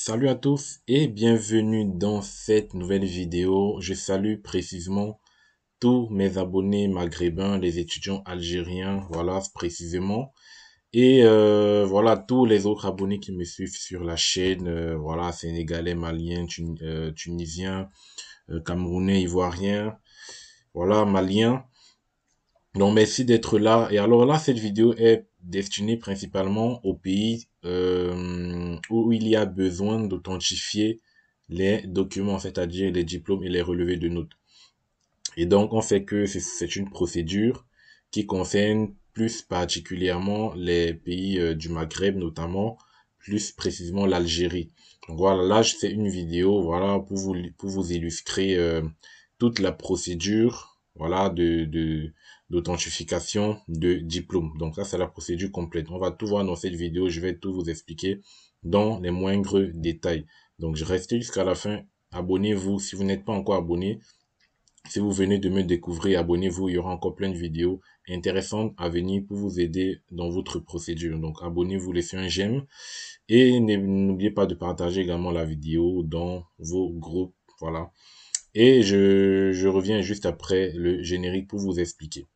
Salut à tous et bienvenue dans cette nouvelle vidéo. Je salue précisément tous mes abonnés maghrébins, les étudiants algériens, voilà précisément. Et voilà tous les autres abonnés qui me suivent sur la chaîne, voilà sénégalais, maliens, tunisiens, camerounais, ivoiriens, voilà maliens. Donc merci d'être là. Et alors là, cette vidéo est destinée principalement aux pays où il y a besoin d'authentifier les documents, c'est-à-dire les diplômes et les relevés de notes. Et donc on sait que c'est une procédure qui concerne plus particulièrement les pays du Maghreb, notamment plus précisément l'Algérie. Donc voilà, là c'est une vidéo voilà pour vous illustrer toute la procédure voilà d'authentification de diplôme. Donc ça c'est la procédure complète. On va tout voir dans cette vidéo, je vais tout vous expliquer dans les moindres détails. Donc je reste jusqu'à la fin. Abonnez-vous si vous n'êtes pas encore abonné. Si vous venez de me découvrir, abonnez-vous, il y aura encore plein de vidéos intéressantes à venir pour vous aider dans votre procédure. Donc abonnez-vous, laissez un j'aime et n'oubliez pas de partager également la vidéo dans vos groupes. Voilà. Et je reviens juste après le générique pour vous expliquer.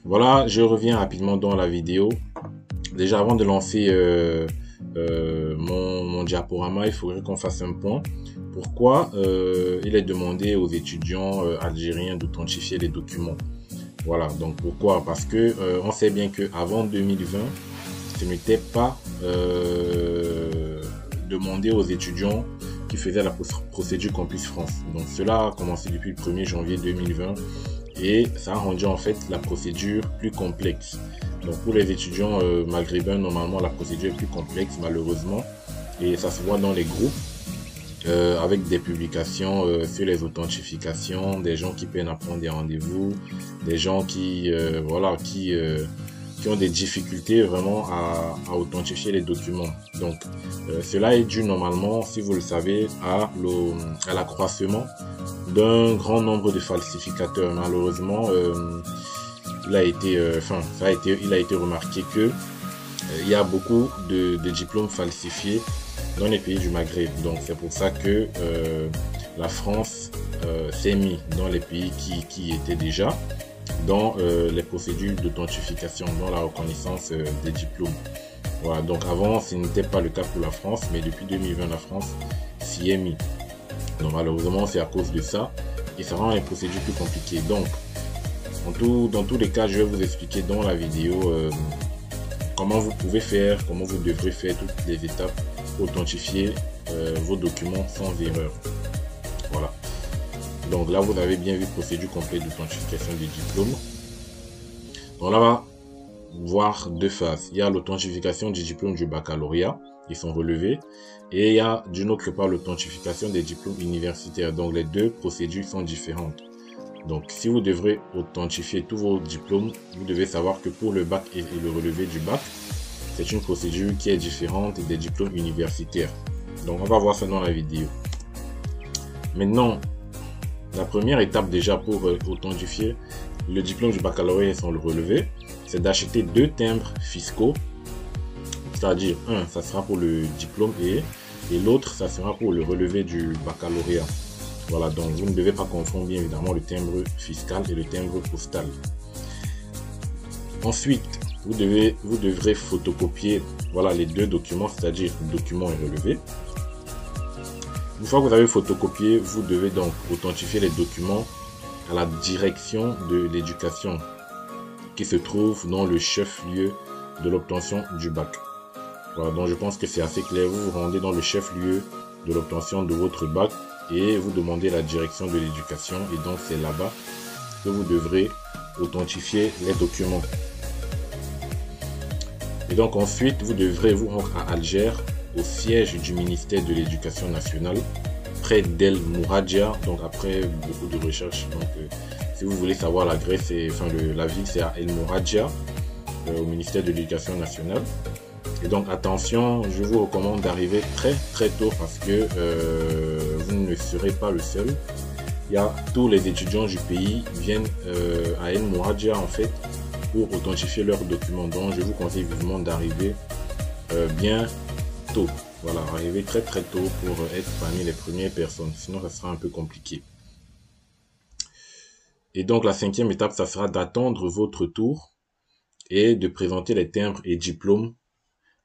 Voilà, je reviens rapidement dans la vidéo. Déjà, avant de lancer mon diaporama, il faudrait qu'on fasse un point. Pourquoi il est demandé aux étudiants algériens d'authentifier les documents? Voilà, donc pourquoi? Parce que on sait bien que avant 2020, ce n'était pas demandé aux étudiants qui faisaient la procédure Campus France. Donc cela a commencé depuis le 1er janvier 2020 et ça a rendu en fait la procédure plus complexe. Donc pour les étudiants maghrébins, normalement la procédure est plus complexe malheureusement et ça se voit dans les groupes avec des publications sur les authentifications, des gens qui peinent à prendre des rendez-vous, des gens qui voilà qui ont des difficultés vraiment à authentifier les documents. Donc cela est dû normalement, si vous le savez, à l'accroissement d'un grand nombre de falsificateurs. Malheureusement, il a été remarqué que il y a beaucoup de diplômes falsifiés dans les pays du Maghreb. Donc c'est pour ça que la France s'est mis dans les pays qui étaient déjà dans les procédures d'authentification, dans la reconnaissance des diplômes. Voilà, donc avant ce n'était pas le cas pour la France, mais depuis 2020 la France s'y est mis. Donc malheureusement c'est à cause de ça et ça rend les procédures plus compliquées. Donc dans tous les cas je vais vous expliquer dans la vidéo comment vous pouvez faire, comment vous devrez faire toutes les étapes pour authentifier vos documents sans erreur. Voilà. Donc là, vous avez bien vu procédure complète d'authentification des diplômes. Donc là, on va voir deux phases. Il y a l'authentification du diplôme du baccalauréat, ils sont relevés. Et il y a d'une autre part l'authentification des diplômes universitaires. Donc les deux procédures sont différentes. Donc si vous devrez authentifier tous vos diplômes, vous devez savoir que pour le bac et le relevé du bac, c'est une procédure qui est différente des diplômes universitaires. Donc on va voir ça dans la vidéo. Maintenant, la première étape déjà pour authentifier le diplôme du baccalauréat et son relevé, c'est d'acheter deux timbres fiscaux. C'est-à-dire, un, ça sera pour le diplôme et l'autre, ça sera pour le relevé du baccalauréat. Voilà, donc vous ne devez pas confondre bien évidemment le timbre fiscal et le timbre postal. Ensuite, vous devrez photocopier voilà, les deux documents, c'est-à-dire document et relevé. Une fois que vous avez photocopié, vous devez donc authentifier les documents à la direction de l'éducation qui se trouve dans le chef-lieu de l'obtention du bac. Voilà, donc je pense que c'est assez clair. Vous vous rendez dans le chef-lieu de l'obtention de votre bac et vous demandez la direction de l'éducation et donc c'est là-bas que vous devrez authentifier les documents. Et donc ensuite, vous devrez vous rendre à Alger, au siège du ministère de l'Éducation nationale, près d'El Mouradia. Donc après beaucoup de recherches, donc si vous voulez savoir l'adresse, la ville c'est à El Mouradia. au ministère de l'Éducation nationale. Et donc attention, je vous recommande d'arriver très tôt parce que vous ne serez pas le seul. Il y a tous les étudiants du pays viennent à El Mouradja en fait pour authentifier leurs documents. Donc je vous conseille vivement d'arriver bien tôt. Voilà, arriver très tôt pour être parmi les premières personnes. Sinon ça sera un peu compliqué. Et donc la 5e étape, ça sera d'attendre votre tour et de présenter les timbres et diplômes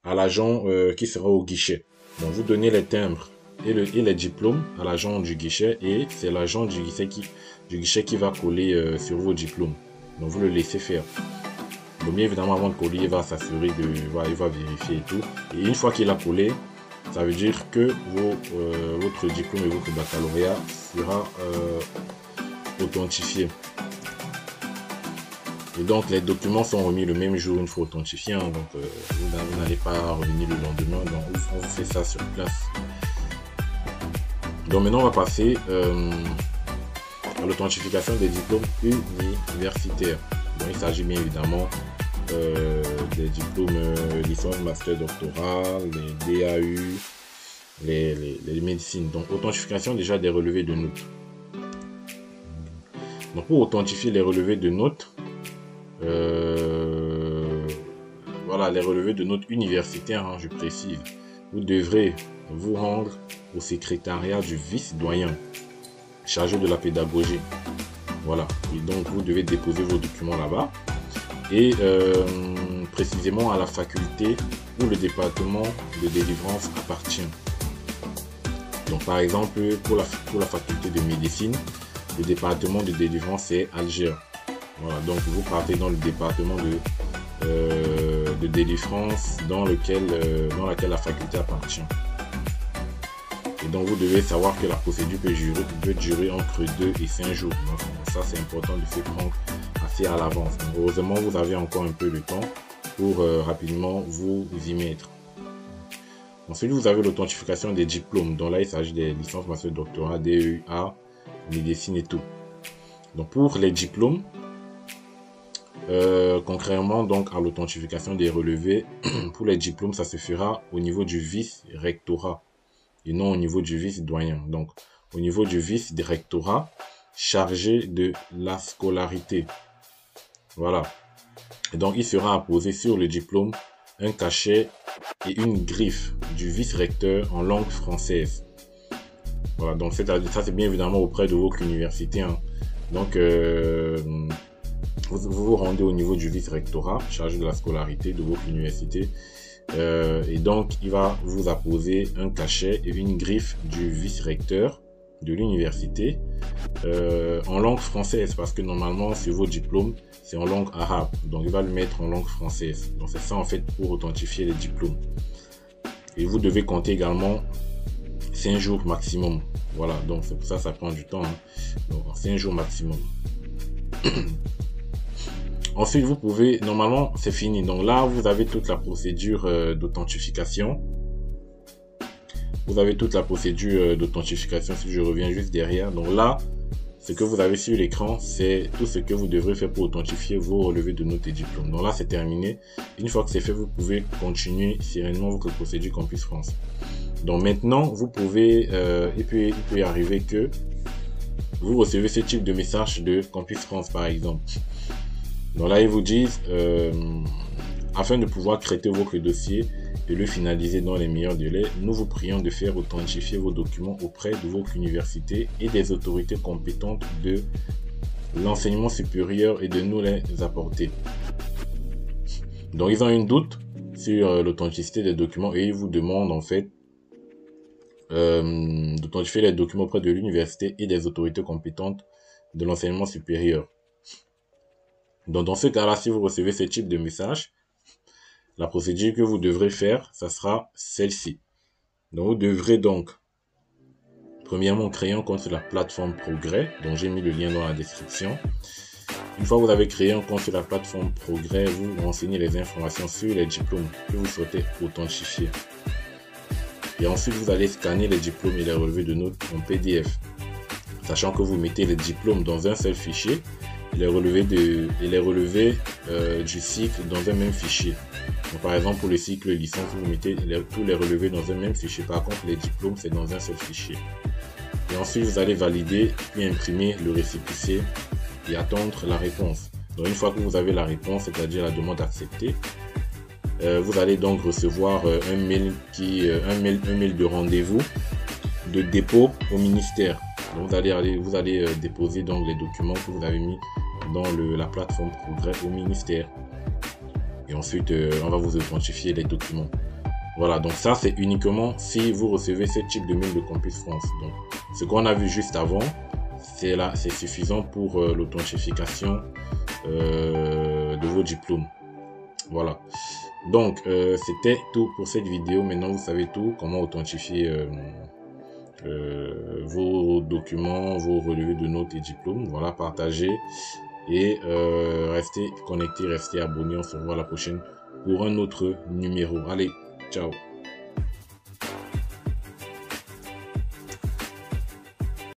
à l'agent qui sera au guichet. Donc vous donnez les timbres et les diplômes à l'agent du guichet et c'est l'agent du guichet qui va coller sur vos diplômes. Donc vous le laissez faire. Donc bien évidemment avant de coller, il va s'assurer il va vérifier et tout. Et une fois qu'il a collé, ça veut dire que votre diplôme et votre baccalauréat sera authentifié. Et donc les documents sont remis le même jour une fois authentifiés, hein, donc vous n'allez pas revenir le lendemain, donc on vous fait ça sur place. Donc maintenant on va passer à l'authentification des diplômes universitaires. Donc il s'agit bien évidemment des diplômes licence, master, doctorat, les DAU, les médecines. Donc authentification déjà des relevés de notes. Donc pour authentifier les relevés de notes, voilà, les relevés de notes universitaires, hein, je précise, vous devrez vous rendre au secrétariat du vice-doyen chargé de la pédagogie. Voilà, et donc vous devez déposer vos documents là-bas et précisément à la faculté où le département de délivrance appartient. Donc par exemple pour la faculté de médecine, le département de délivrance est Alger. Voilà, donc vous partez dans le département de délivrance dans laquelle la faculté appartient. Et donc vous devez savoir que la procédure peut durer entre 2 et 5 jours. Donc ça c'est important de se prendre assez à l'avance. Heureusement vous avez encore un peu de temps pour rapidement vous y mettre. Ensuite vous avez l'authentification des diplômes. Donc là il s'agit des licences, master, doctorat, DEA, médecine et tout. Donc pour les diplômes, concrètement donc à l'authentification des relevés, pour les diplômes ça se fera au niveau du vice-rectorat et non au niveau du vice-doyen. Donc au niveau du vice-rectorat chargé de la scolarité. Voilà. Et donc il sera apposé sur le diplôme un cachet et une griffe du vice-recteur en langue française. Voilà, donc ça c'est bien évidemment auprès de votre université, hein. Donc vous vous rendez au niveau du vice-rectorat chargé de la scolarité de votre université et donc il va vous apposer un cachet et une griffe du vice-recteur de l'université en langue française parce que normalement sur vos diplômes c'est en langue arabe, donc il va le mettre en langue française. Donc c'est ça en fait pour authentifier les diplômes. Et vous devez compter également 5 jours maximum. Voilà, donc c'est pour ça que ça prend du temps, hein. Donc 5 jours maximum. Ensuite, vous pouvez, normalement, c'est fini. Donc là, vous avez toute la procédure d'authentification. Vous avez toute la procédure d'authentification si je reviens juste derrière. Donc là, ce que vous avez sur l'écran, c'est tout ce que vous devrez faire pour authentifier vos relevés de notes et diplômes. Donc là, c'est terminé. Une fois que c'est fait, vous pouvez continuer sereinement votre procédure Campus France. Donc maintenant, vous pouvez, il peut arriver que vous recevez ce type de message de Campus France, par exemple. Donc là, ils vous disent, afin de pouvoir traiter votre dossier et le finaliser dans les meilleurs délais, nous vous prions de faire authentifier vos documents auprès de votre université et des autorités compétentes de l'enseignement supérieur et de nous les apporter. Donc, ils ont un doute sur l'authenticité des documents et ils vous demandent en fait d'authentifier les documents auprès de l'université et des autorités compétentes de l'enseignement supérieur. Donc, dans ce cas-là, si vous recevez ce type de message, la procédure que vous devrez faire, ça sera celle-ci. Donc, vous devrez donc, premièrement, créer un compte sur la plateforme Progrès, dont j'ai mis le lien dans la description. Une fois que vous avez créé un compte sur la plateforme Progrès, vous renseignez les informations sur les diplômes que vous souhaitez authentifier. Et ensuite, vous allez scanner les diplômes et les relevés de notes en PDF. Sachant que vous mettez les diplômes dans un seul fichier et les relevés du cycle dans un même fichier. Donc, par exemple, pour le cycle licence, vous mettez tous les relevés dans un même fichier. Par contre, les diplômes, c'est dans un seul fichier. Et ensuite, vous allez valider puis imprimer le récépissé et attendre la réponse. Donc, une fois que vous avez la réponse, c'est-à-dire la demande acceptée, vous allez donc recevoir un mail de rendez-vous de dépôt au ministère. Donc, vous allez déposer donc les documents que vous avez mis dans la plateforme Progrès au ministère. Et ensuite, on va vous authentifier les documents. Voilà, donc ça, c'est uniquement si vous recevez ce type de mail de Campus France. Donc, ce qu'on a vu juste avant, c'est suffisant pour l'authentification de vos diplômes. Voilà. Donc, c'était tout pour cette vidéo. Maintenant, vous savez tout, comment authentifier vos documents, vos relevés de notes et diplômes. Voilà, partagez et restez connectés, restez abonnés. On se revoit la prochaine pour un autre numéro. Allez, ciao.